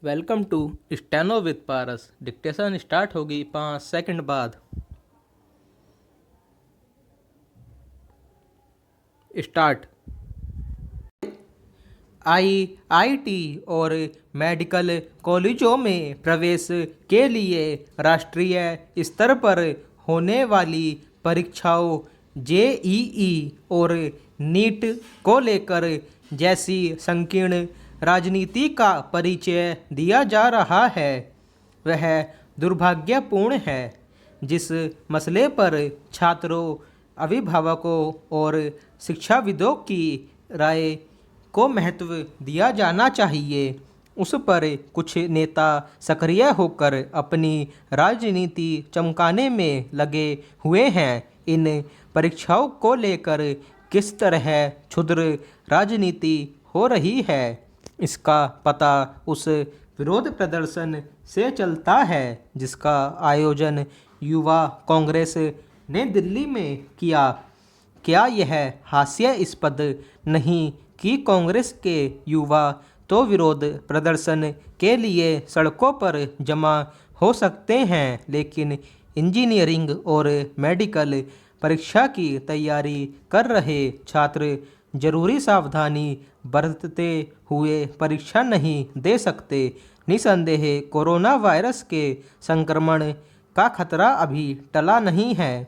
Welcome to steno with Paras. Dictation start होगी 5 second बाद। Start. IIT और मेडिकल कॉलेजों में प्रवेश के लिए राष्ट्रीय स्तर पर होने वाली परीक्षाओं जेईई और नीट को लेकर जैसी संकीर्ण राजनीति का परिचय दिया जा रहा है वह दुर्भाग्यपूर्ण है। जिस मसले पर छात्रों, अभिभावकों और शिक्षाविदों की राय को महत्व दिया जाना चाहिए, उस पर कुछ नेता सक्रिय होकर अपनी राजनीति चमकाने में लगे हुए हैं। इन परीक्षाओं को लेकर किस तरह क्षुद्र राजनीति हो रही है, इसका पता उस विरोध प्रदर्शन से चलता है जिसका आयोजन युवा कांग्रेस ने दिल्ली में किया। क्या यह हास्यास्पद नहीं कि कांग्रेस के युवा तो विरोध प्रदर्शन के लिए सड़कों पर जमा हो सकते हैं, लेकिन इंजीनियरिंग और मेडिकल परीक्षा की तैयारी कर रहे छात्र जरूरी सावधानी बरतते हुए परीक्षा नहीं दे सकते। निसंदेह कोरोना वायरस के संक्रमण का खतरा अभी टला नहीं है,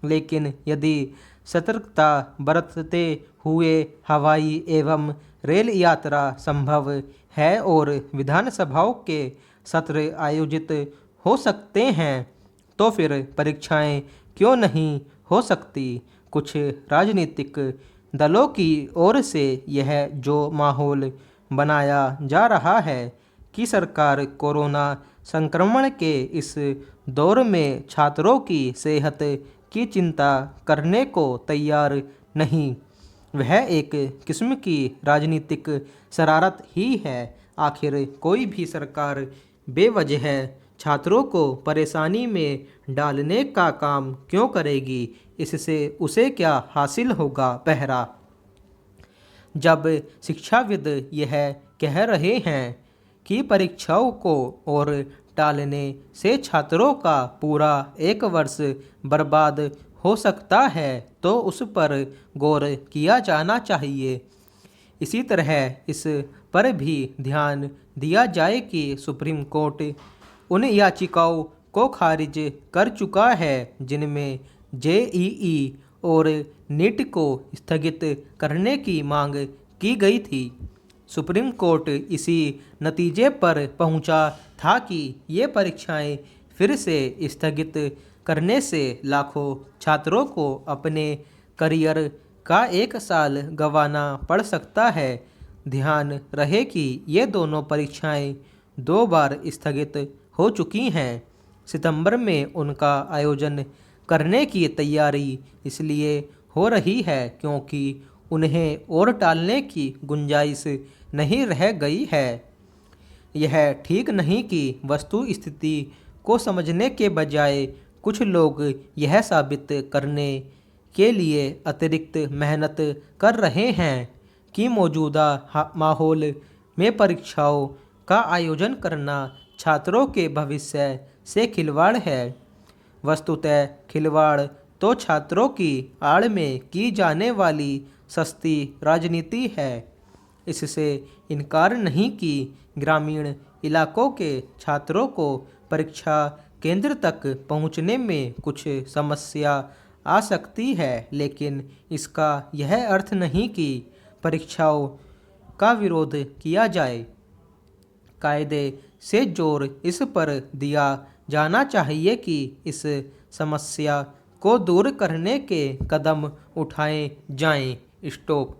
लेकिन यदि सतर्कता बरतते हुए हवाई एवं रेल यात्रा संभव है और विधानसभाओं के सत्र आयोजित हो सकते हैं, तो फिर परीक्षाएं क्यों नहीं हो सकती। कुछ राजनीतिक दलों की ओर से यह जो माहौल बनाया जा रहा है कि सरकार कोरोना संक्रमण के इस दौर में छात्रों की सेहत की चिंता करने को तैयार नहीं, वह एक किस्म की राजनीतिक शरारत ही है। आखिर कोई भी सरकार बेवजह छात्रों को परेशानी में डालने का काम क्यों करेगी, इससे उसे क्या हासिल होगा। पहला, जब शिक्षाविद यह कह रहे हैं कि परीक्षाओं को और टालने से छात्रों का पूरा एक वर्ष बर्बाद हो सकता है, तो उस पर गौर किया जाना चाहिए। इसी तरह इस पर भी ध्यान दिया जाए कि सुप्रीम कोर्ट उन याचिकाओं को खारिज कर चुका है जिनमें जेईई और नीट को स्थगित करने की मांग की गई थी। सुप्रीम कोर्ट इसी नतीजे पर पहुंचा था कि ये परीक्षाएं फिर से स्थगित करने से लाखों छात्रों को अपने करियर का एक साल गंवाना पड़ सकता है। ध्यान रहे कि ये दोनों परीक्षाएं 2 बार स्थगित हो चुकी हैं। सितंबर में उनका आयोजन करने की तैयारी इसलिए हो रही है क्योंकि उन्हें और टालने की गुंजाइश नहीं रह गई है। यह ठीक नहीं कि वस्तु स्थिति को समझने के बजाय कुछ लोग यह साबित करने के लिए अतिरिक्त मेहनत कर रहे हैं कि मौजूदा माहौल में परीक्षाओं का आयोजन करना छात्रों के भविष्य से खिलवाड़ है। वस्तुतः खिलवाड़ तो छात्रों की आड़ में की जाने वाली सस्ती राजनीति है। इससे इनकार नहीं कि ग्रामीण इलाकों के छात्रों को परीक्षा केंद्र तक पहुंचने में कुछ समस्या आ सकती है, लेकिन इसका यह अर्थ नहीं कि परीक्षाओं का विरोध किया जाए। कायदे से जोर इस पर दिया जाना चाहिए कि इस समस्या को दूर करने के कदम उठाए जाएं। स्टॉप।